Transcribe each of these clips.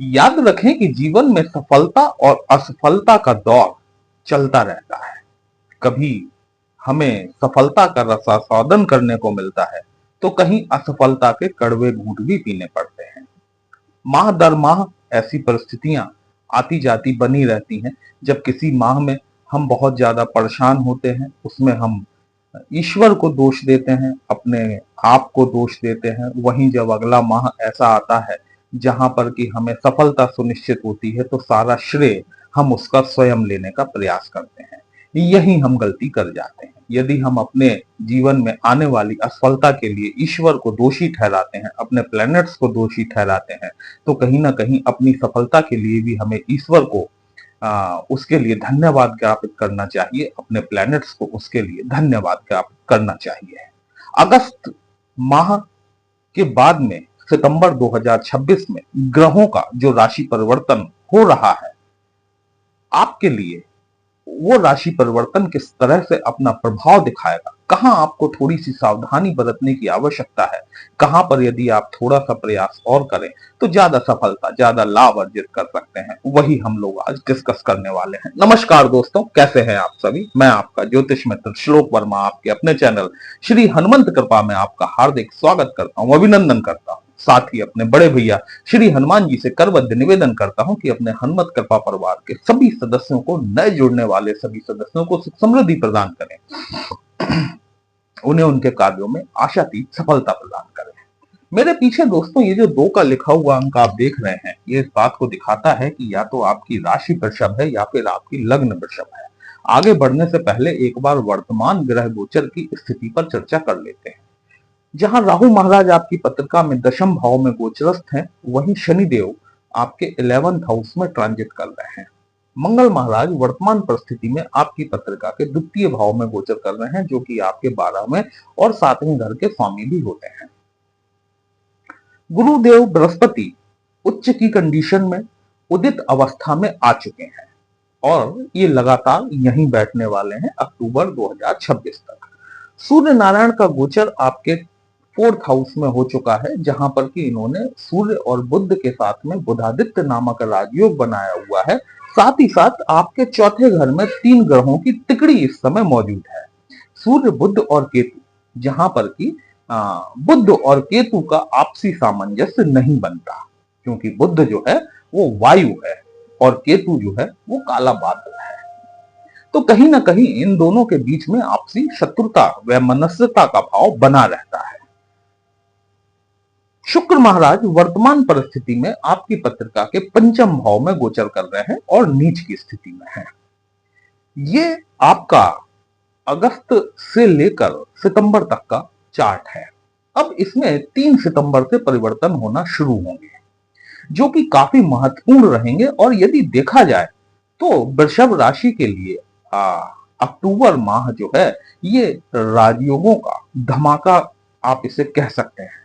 याद रखें कि जीवन में सफलता और असफलता का दौर चलता रहता है। कभी हमें सफलता का रसास्वादन करने को मिलता है, तो कहीं असफलता के कड़वे घूंट भी पीने पड़ते हैं। माह दर माह ऐसी परिस्थितियां आती जाती बनी रहती हैं। जब किसी माह में हम बहुत ज्यादा परेशान होते हैं, उसमें हम ईश्वर को दोष देते हैं, अपने आप को दोष देते हैं। वहीं जब अगला माह ऐसा आता है जहां पर कि हमें सफलता सुनिश्चित होती है, तो सारा श्रेय हम उसका स्वयं लेने का प्रयास करते हैं। यही हम गलती कर जाते हैं। यदि हम अपने जीवन में आने वाली असफलता के लिए ईश्वर को दोषी ठहराते हैं, अपने प्लैनेट्स को दोषी ठहराते हैं, तो कहीं ना कहीं अपनी सफलता के लिए भी हमें ईश्वर को उसके लिए धन्यवाद ज्ञापित करना चाहिए, अपने प्लैनेट्स को उसके लिए धन्यवाद ज्ञापित करना चाहिए। अगस्त माह के बाद में सितंबर 2026 में ग्रहों का जो राशि परिवर्तन हो रहा है, आपके लिए वो राशि परिवर्तन किस तरह से अपना प्रभाव दिखाएगा, कहां आपको थोड़ी सी सावधानी बरतने की आवश्यकता है, कहां पर यदि आप थोड़ा सा प्रयास और करें तो ज्यादा सफलता, ज्यादा लाभ अर्जित कर सकते हैं, वही हम लोग आज डिस्कस करने वाले हैं। नमस्कार दोस्तों, कैसे हैं आप सभी। मैं आपका ज्योतिष मित्र श्लोक वर्मा आपके अपने चैनल श्री हनुमंत कृपा में आपका हार्दिक स्वागत करता हूं, अभिनंदन करता हूं। साथ ही अपने बड़े भैया श्री हनुमान जी से करबद्ध निवेदन करता हूं कि अपने हनुमत कृपा परिवार के सभी सदस्यों को, नए जुड़ने वाले सभी सदस्यों को सुख समृद्धि प्रदान करें, उन्हें उनके कार्यों में आशातीत सफलता प्रदान करें। मेरे पीछे दोस्तों ये जो 2 का लिखा हुआ अंक आप देख रहे हैं, ये इस बात को दिखाता है कि या तो आपकी राशि वृषभ है या फिर आपकी लग्न वृषभ है। आगे बढ़ने से पहले एक बार वर्तमान ग्रह गोचर की स्थिति पर चर्चा कर लेते हैं। जहां राहु महाराज आपकी पत्रिका में दशम भाव में गोचरस्थ हैं, वहीं शनिदेव आपके 11th हाउस में ट्रांजिट कर रहे हैं। मंगल महाराज वर्तमान परिस्थिति में आपकी पत्रिका के द्वितीय भाव में गोचर कर रहे हैं, जो कि आपके 12वें और 7वें घर के स्वामी भी होते हैं। गुरुदेव बृहस्पति उच्च की कंडीशन में उदित अवस्था में आ चुके हैं और ये लगातार यहीं बैठने वाले हैं अक्टूबर 2026 तक। सूर्य नारायण का गोचर आपके 4th हाउस में हो चुका है, जहां पर कि इन्होंने सूर्य और बुध के साथ में बुधादित्य नामक राजयोग बनाया हुआ है। साथ ही साथ आपके चौथे घर में 3 ग्रहों की तिकड़ी इस समय मौजूद है, सूर्य, बुध और केतु, जहां पर कि बुध और केतु का आपसी सामंजस्य नहीं बनता, क्योंकि बुध जो है वो वायु है और केतु जो है वो काला बादल है। तो कहीं ना कहीं इन दोनों के बीच में आपसी शत्रुता व मनस्यता का भाव बना रहता है। शुक्र महाराज वर्तमान परिस्थिति में आपकी पत्रिका के 5म भाव में गोचर कर रहे हैं और नीच की स्थिति में है। ये आपका अगस्त से लेकर सितंबर तक का चार्ट है। अब इसमें 3 सितंबर से परिवर्तन होना शुरू होंगे, जो कि काफी महत्वपूर्ण रहेंगे। और यदि देखा जाए तो वृषभ राशि के लिए अक्टूबर माह जो है, ये राजयोगों का धमाका आप इसे कह सकते हैं।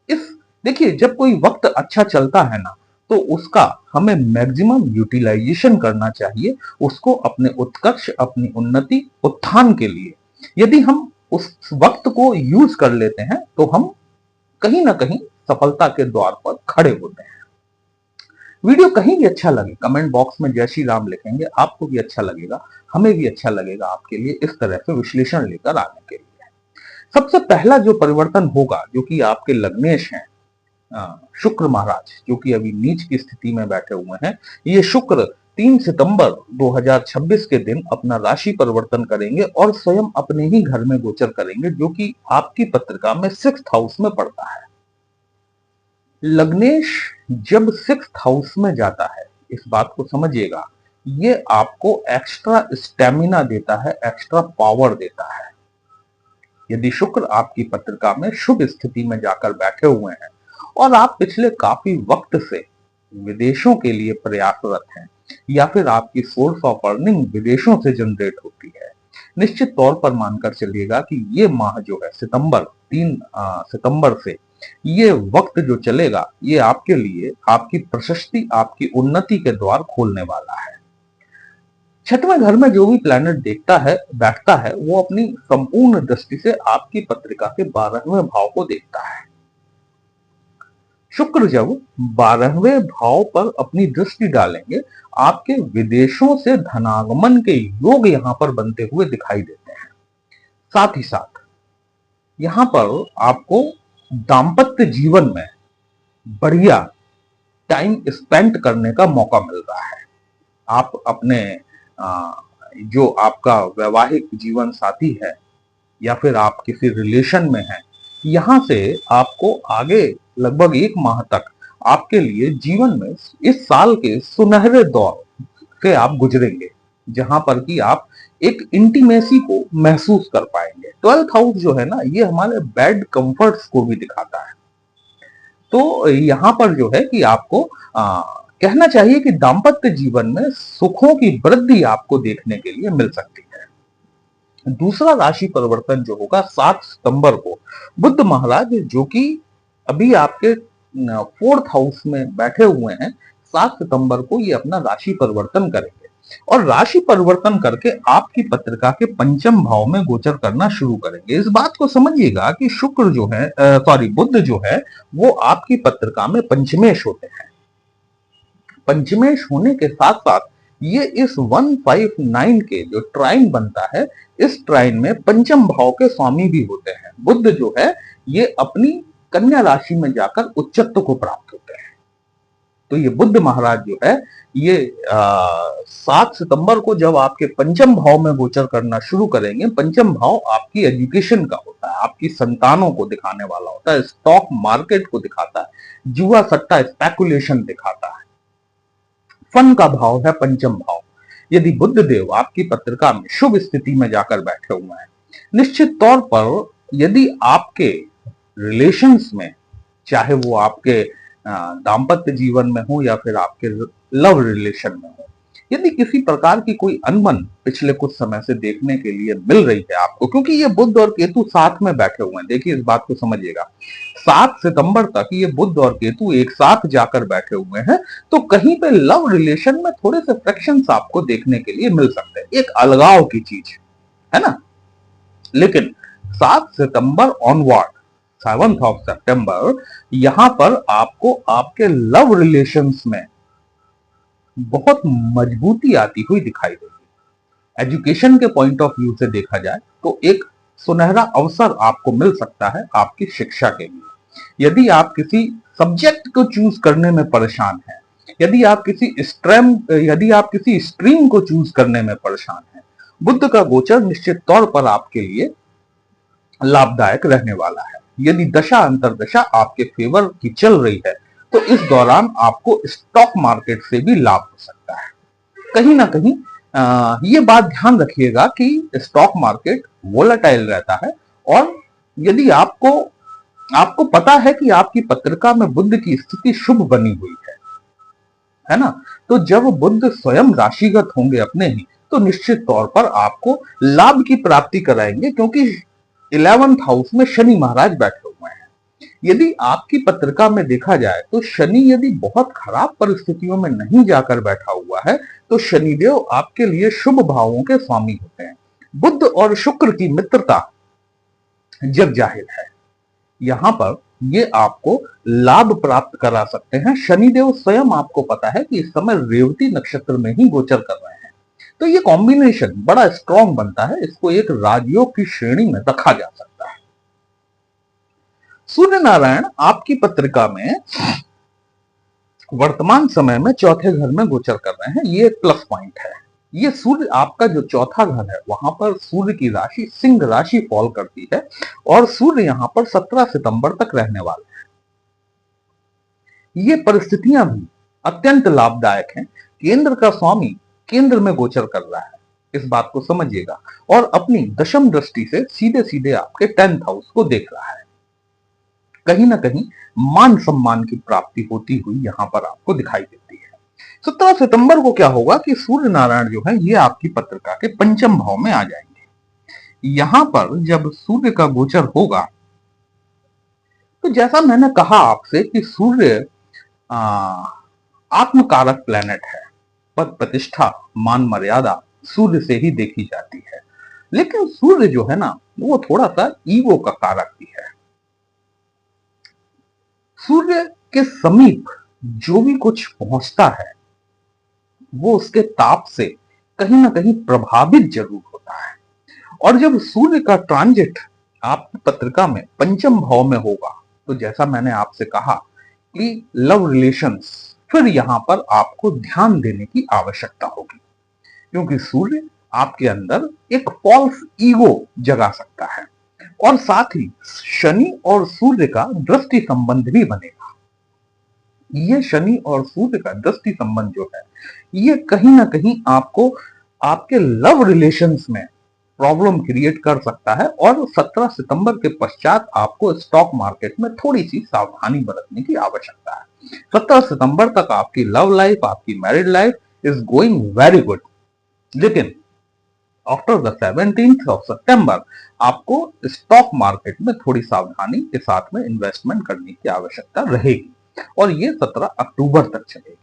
इस देखिए, जब कोई वक्त अच्छा चलता है ना, तो उसका हमें मैक्सिमम यूटिलाइजेशन करना चाहिए, उसको अपने उत्कर्ष, अपनी उन्नति, उत्थान के लिए यदि हम उस वक्त को यूज कर लेते हैं, तो हम कहीं ना कहीं सफलता के द्वार पर खड़े होते हैं। वीडियो कहीं भी अच्छा लगे, कमेंट बॉक्स में जय श्री राम लिखेंगे, आपको भी अच्छा लगेगा, हमें भी अच्छा लगेगा आपके लिए इस तरह से विश्लेषण लेकर आने के लिए। सबसे पहला जो परिवर्तन होगा, जो कि आपके लग्नेश हैं शुक्र महाराज, जो कि अभी नीच की स्थिति में बैठे हुए हैं, ये शुक्र 3 सितंबर 2026 के दिन अपना राशि परिवर्तन करेंगे और स्वयं अपने ही घर में गोचर करेंगे, जो कि आपकी पत्रिका में 6th हाउस में पड़ता है। लग्नेश जब 6th हाउस में जाता है, इस बात को समझिएगा, ये आपको एक्स्ट्रा स्टेमिना देता है, एक्स्ट्रा पावर देता है। यदि शुक्र आपकी पत्रिका में शुभ स्थिति में जाकर बैठे हुए हैं और आप पिछले काफी वक्त से विदेशों के लिए प्रयासरत हैं, या फिर आपकी सोर्स ऑफ अर्निंग विदेशों से जनरेट होती है, निश्चित तौर पर मानकर चलिएगा कि ये माह जो है सितंबर 3 सितंबर से ये वक्त जो चलेगा, ये आपके लिए आपकी प्रशस्ति, आपकी उन्नति के द्वार खोलने वाला है। 6वें घर में जो भी प्लैनेट देखता है, बैठता है, वो अपनी संपूर्ण दृष्टि से आपकी पत्रिका के 12वें भाव को देखता है। शुक्र जब 12वें भाव पर अपनी दृष्टि डालेंगे, आपके विदेशों से धनागमन के योग यहां पर बनते हुए दिखाई देते हैं। साथ ही साथ यहां पर आपको दाम्पत्य जीवन में बढ़िया टाइम स्पेंड करने का मौका मिल रहा है। आप अपने आ, जो आपका वैवाहिक जीवन साथी है या फिर आप किसी रिलेशन में हैं, यहां से आपको आगे लगभग 1 माह तक आपके लिए जीवन में इस साल के सुनहरे दौर से आप गुजरेंगे, जहां पर कि आप एक इंटीमेसी को महसूस कर पाएंगे। 12th हाउस जो है ना, ये हमारे बेड कंफर्ट्स को भी दिखाता है। तो यहां पर जो है कि आपको कहना चाहिए कि दाम्पत्य जीवन में सुखों की वृद्धि आपको देखने के लिए मिल सकती है। दूसरा राशि परिवर्तन जो होगा 7 सितंबर को, बुध महाराज जो कि अभी आपके 4th हाउस में बैठे हुए हैं, 7 सितंबर को ये अपना राशि परिवर्तन करेंगे और राशि परिवर्तन करके आपकी पत्रिका के पंचम भाव में गोचर करना शुरू करेंगे। इस बात को समझिएगा कि शुक्र जो है, बुध जो है, वो आपकी पत्रिका में पंचमेश होते हैं। पंचमेश होने के साथ साथ ये इस 159 के जो ट्राइन बनता है, इस ट्राइन में पंचम भाव के स्वामी भी होते हैं। बुध जो है, ये अपनी कन्या राशि में जाकर उच्चत्व को प्राप्त होते हैं। तो ये बुध महाराज जो है, ये 7 सितंबर को जब आपके पंचम भाव में गोचर करना शुरू करेंगे, पंचम भाव आपकी एजुकेशन का होता है, आपकी संतानों को दिखाने वाला होता है, स्टॉक मार्केट को दिखाता है, जुआ सट्टा स्पेकुलेशन दिखाता है। फन का भाव है पंचम भाव। यदि बुध देव आपकी पत्रिका में शुभ स्थिति में जाकर बैठे हुए हैं, निश्चित तौर पर यदि आपके रिलेशंस में, चाहे वो आपके दाम्पत्य जीवन में हो या फिर आपके लव रिलेशन में हो, यदि किसी प्रकार की कोई अनबन पिछले कुछ समय से देखने के लिए मिल रही है आपको, क्योंकि ये बुध और केतु साथ में बैठे हुए हैं, देखिए इस बात को समझिएगा, 7 सितंबर तक ये बुध और केतु एक साथ जाकर बैठे हुए हैं, तो कहीं पे लव रिलेशन में थोड़े से फ्रिक्शंस आपको देखने के लिए मिल सकते हैं, एक अलगाव की चीज है ना। लेकिन 7 सितंबर ऑनवर्ड, 7th ऑफ सितंबर, यहां पर आपको आपके लव रिलेशंस में बहुत मजबूती आती हुई दिखाई देगी। एजुकेशन के पॉइंट ऑफ व्यू से देखा जाए तो एक सुनहरा अवसर आपको मिल सकता है आपकी शिक्षा के लिए। यदि आप किसी सब्जेक्ट को चूज करने में परेशान हैं, यदि आप किसी स्ट्रीम को चूज करने में परेशान हैं, बुध का गोचर निश्चित तौर पर आपके लिए लाभदायक रहने वाला है। यदि दशा अंतरदशा आपके फेवर की चल रही है, तो इस दौरान आपको स्टॉक मार्केट से भी लाभ हो सकता है। कहीं ना कहीं ये बात ध्यान रखिएगा कि स्टॉक मार्केट वोलेटाइल रहता है, और यदि आपको पता है कि आपकी पत्रिका में बुध की स्थिति शुभ बनी हुई है ना, तो जब बुध स्वयं राशिगत होंगे अपने ही, तो निश्चित तौर पर आपको लाभ की प्राप्ति कराएंगे, क्योंकि 11th हाउस में शनि महाराज बैठे हुए हैं। यदि आपकी पत्रिका में देखा जाए तो शनि यदि बहुत खराब परिस्थितियों में नहीं जाकर बैठा हुआ है, तो शनिदेव आपके लिए शुभ भावों के स्वामी होते हैं। बुध और शुक्र की मित्रता जग जाहिर है, यहां पर ये आपको लाभ प्राप्त करा सकते हैं। शनिदेव स्वयं आपको पता है कि इस समय रेवती नक्षत्र में ही गोचर कर रहे हैं, तो ये कॉम्बिनेशन बड़ा स्ट्रॉन्ग बनता है, इसको एक राजयोग की श्रेणी में रखा जा सकता है। सूर्य नारायण आपकी पत्रिका में वर्तमान समय में चौथे घर में गोचर कर रहे हैं, ये एक प्लस पॉइंट है। ये सूर्य आपका जो चौथा घर है, वहां पर सूर्य की राशि सिंह राशि फॉल करती है, और सूर्य यहां पर 17 सितंबर तक रहने वाले हैं। ये परिस्थितियां भी अत्यंत लाभदायक हैं। केंद्र का स्वामी केंद्र में गोचर कर रहा है, इस बात को समझिएगा, और अपनी दशम दृष्टि से सीधे सीधे आपके 10th हाउस को देख रहा है। कहीं ना कहीं मान सम्मान की प्राप्ति होती हुई यहां पर आपको दिखाई देती है। 17 सितंबर को क्या होगा कि सूर्य नारायण जो है, ये आपकी पत्रिका के पंचम भाव में आ जाएंगे। यहां पर जब सूर्य का गोचर होगा, तो जैसा मैंने कहा आपसे कि सूर्य आत्मकारक प्लेनेट है, पद प्रतिष्ठा मान मर्यादा सूर्य से ही देखी जाती है। लेकिन सूर्य जो है ना, वो थोड़ा सा ईगो का कारक भी है। सूर्य के समीप जो भी कुछ पहुंचता है वो उसके ताप से कहीं ना कहीं प्रभावित जरूर होता है। और जब सूर्य का ट्रांजिट आपकी पत्रिका में पंचम भाव में होगा तो जैसा मैंने आपसे कहा कि लव रिलेशंस, फिर यहां पर आपको ध्यान देने की आवश्यकता होगी, क्योंकि सूर्य आपके अंदर एक फॉल्स ईगो जगा सकता है। और साथ ही शनि और सूर्य का दृष्टि संबंध भी बनेगा। ये शनि और सूर्य का दृष्टि संबंध जो है ये कहीं ना कहीं आपको आपके लव रिलेशंस में प्रॉब्लम क्रिएट कर सकता है। और 17 सितंबर के पश्चात आपको स्टॉक मार्केट में थोड़ी सी सावधानी बरतने की आवश्यकता है। 17 सितंबर तक आपकी लव लाइफ, आपकी married life is going very good, लेकिन आफ्टर द 17th ऑफ सितंबर आपको स्टॉक मार्केट में थोड़ी सावधानी के साथ में इन्वेस्टमेंट करने की आवश्यकता रहेगी और ये 17 अक्टूबर तक चलेगी।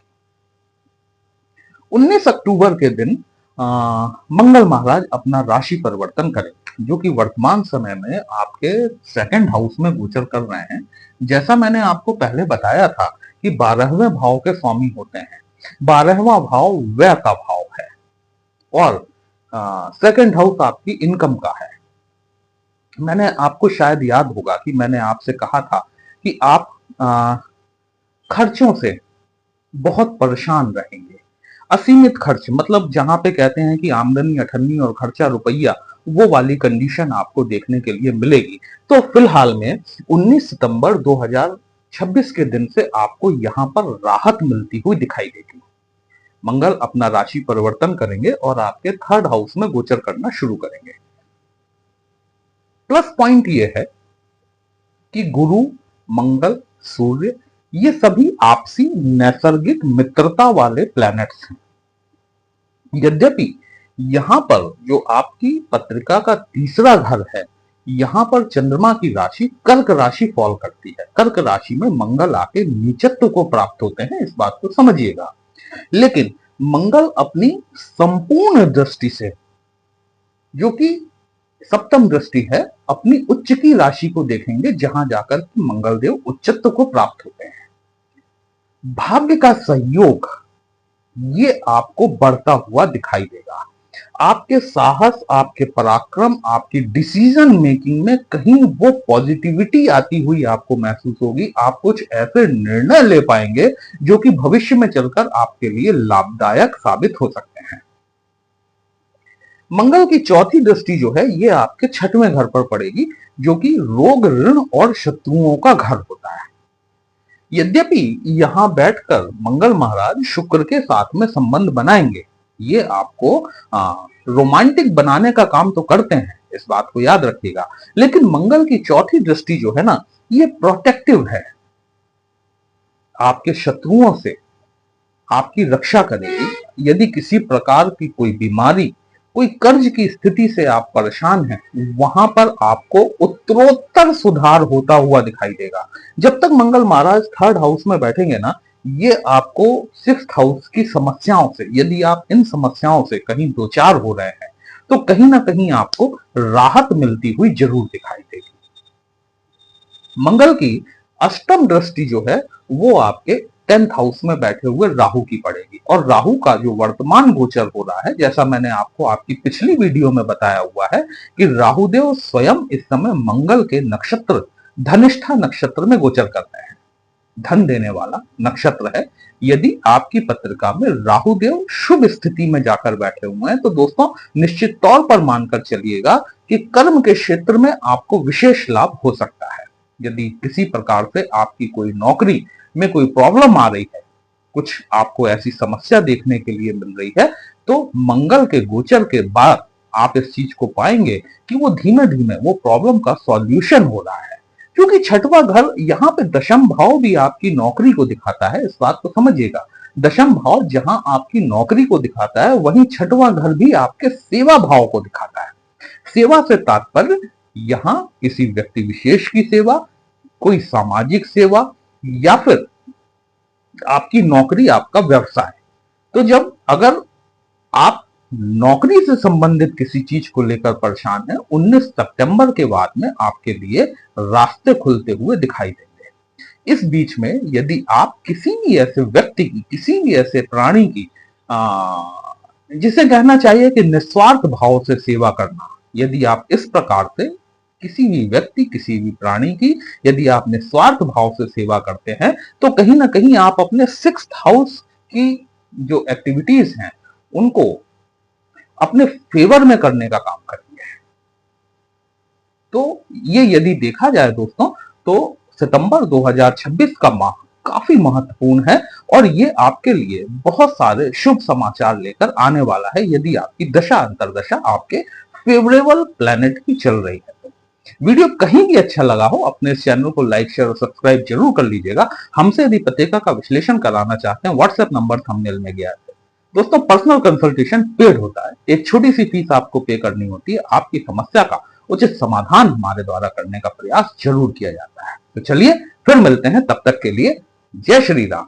19 अक्टूबर के दिन मंगल महाराज अपना राशि परिवर्तन करें, जो कि वर्तमान समय में आपके सेकंड हाउस में गोचर कर रहे हैं। जैसा मैंने आपको पहले बताया था कि 12वें भाव के स्वामी होते हैं। 12वां भाव व्यय का भाव है और सेकंड हाउस आपकी इनकम का है। मैंने आपको शायद याद होगा कि मैंने आपसे कहा था कि आप खर्चों से बहुत परेशान रहेंगे। असीमित खर्च, मतलब जहां पे कहते हैं कि आमदनी अठन्नी और खर्चा रुपया, वो वाली कंडीशन आपको देखने के लिए मिलेगी। तो फिलहाल में 19 सितंबर 2026 के दिन से आपको यहां पर राहत मिलती हुई दिखाई देगी। मंगल अपना राशि परिवर्तन करेंगे और आपके थर्ड हाउस में गोचर करना शुरू करेंगे। प्लस पॉइंट ये है कि गुरु, मंगल, सूर्य ये सभी आपसी नैसर्गिक मित्रता वाले प्लैनेट्स हैं। यद्यपि यहां पर जो आपकी पत्रिका का तीसरा घर है, यहां पर चंद्रमा की राशि कर्क राशि फॉल करती है। कर्क राशि में मंगल आके नीचत्व को प्राप्त होते हैं, इस बात को समझिएगा। लेकिन मंगल अपनी संपूर्ण दृष्टि से, जो कि सप्तम दृष्टि है, अपनी उच्च की राशि को देखेंगे, जहां जाकर मंगल देव उच्चत्व को प्राप्त होते हैं। भाग्य का सहयोग ये आपको बढ़ता हुआ दिखाई देगा। आपके साहस, आपके पराक्रम, आपकी डिसीजन मेकिंग में कहीं वो पॉजिटिविटी आती हुई आपको महसूस होगी। आप कुछ ऐसे निर्णय ले पाएंगे जो कि भविष्य में चलकर आपके लिए लाभदायक साबित हो सकते हैं। मंगल की चौथी दृष्टि जो है ये आपके छठवें घर पर पड़ेगी, जो कि रोग, ऋण और शत्रुओं का घर होता है। यद्यपि यहां बैठकर मंगल महाराज शुक्र के साथ में संबंध बनाएंगे, ये आपको रोमांटिक बनाने का काम तो करते हैं, इस बात को याद रखिएगा। लेकिन मंगल की चौथी दृष्टि जो है ना, ये प्रोटेक्टिव है, आपके शत्रुओं से आपकी रक्षा करेगी। यदि किसी प्रकार की कोई बीमारी, कोई कर्ज की स्थिति से आप परेशान हैं, वहां पर आपको उत्तरोत्तर सुधार होता हुआ दिखाई देगा। जब तक मंगल महाराज थर्ड हाउस में बैठेंगे ना, ये आपको सिक्स्थ हाउस की समस्याओं से, यदि आप इन समस्याओं से कहीं दो चार हो रहे हैं, तो कहीं ना कहीं आपको राहत मिलती हुई जरूर दिखाई देगी। मंगल की अष्टम दृष्टि जो है वो आपके 10th हाउस में बैठे हुए राहु की पड़ेगी। और राहु का जो वर्तमान गोचर हो रहा है, जैसा मैंने आपको आपकी पिछली वीडियो में बताया हुआ है कि राहुदेव स्वयं इस समय मंगल के नक्षत्र धनिष्ठा नक्षत्र में गोचर कर रहे हैं। धन देने वाला नक्षत्र है। यदि आपकी पत्रिका में राहुदेव शुभ स्थिति में जाकर बैठे हुए हैं, तो दोस्तों निश्चित तौर पर मानकर चलिएगा कि कर्म के क्षेत्र में आपको विशेष लाभ हो सकता है। यदि किसी प्रकार से आपकी कोई नौकरी में कोई प्रॉब्लम आ रही है, कुछ आपको ऐसी समस्या देखने के लिए मिल रही है, तो मंगल के गोचर के बाद आप इस चीज को पाएंगे कि वो धीमे धीमे वो प्रॉब्लम का सॉल्यूशन हो रहा है। क्योंकि छठवां घर यहाँ पे दशम भाव भी आपकी नौकरी को दिखाता है, इस बात को समझिएगा। दशम भाव जहां आपकी नौकरी को दिखाता है, वहीं छठवां घर भी आपके सेवा भाव को दिखाता है। सेवा से तात्पर्य यहां किसी व्यक्ति विशेष की सेवा, कोई सामाजिक सेवा, या फिर आपकी नौकरी, आपका व्यवसाय। तो जब अगर आप नौकरी से संबंधित किसी चीज को लेकर परेशान हैं, 19 सितंबर के बाद में आपके लिए रास्ते खुलते हुए दिखाई देंगे। इस बीच में यदि आप किसी भी ऐसे व्यक्ति की, किसी भी ऐसे प्राणी की जिसे कहना चाहिए कि निस्वार्थ भाव से सेवा करना, यदि आप इस प्रकार से किसी भी व्यक्ति, किसी भी प्राणी की यदि आप निस्वार्थ भाव से सेवा करते हैं, तो कहीं ना कहीं आप अपने 6th हाउस की जो एक्टिविटीज हैं उनको अपने फेवर में करने का काम करेंगे। तो ये यदि देखा जाए दोस्तों, तो सितंबर 2026 का माह काफी महत्वपूर्ण है और ये आपके लिए बहुत सारे शुभ समाचार लेकर आने वाला है यदि आपकी दशा अंतरदशा आपके फेवरेबल प्लेनेट की चल रही है। तो वीडियो कहीं भी अच्छा लगा हो, अपने इस चैनल को लाइक, शेयर और सब्सक्राइब जरूर कर लीजिएगा। हमसे यदि पत्रिका का विश्लेषण कराना चाहते हैं, व्हाट्सएप नंबर थंबनेल में गया है। दोस्तों, पर्सनल कंसल्टेशन पेड होता है, एक छोटी सी फीस आपको पे करनी होती है। आपकी समस्या का उचित समाधान हमारे द्वारा करने का प्रयास जरूर किया जाता है। तो चलिए फिर मिलते हैं, तब तक के लिए जय श्री राम।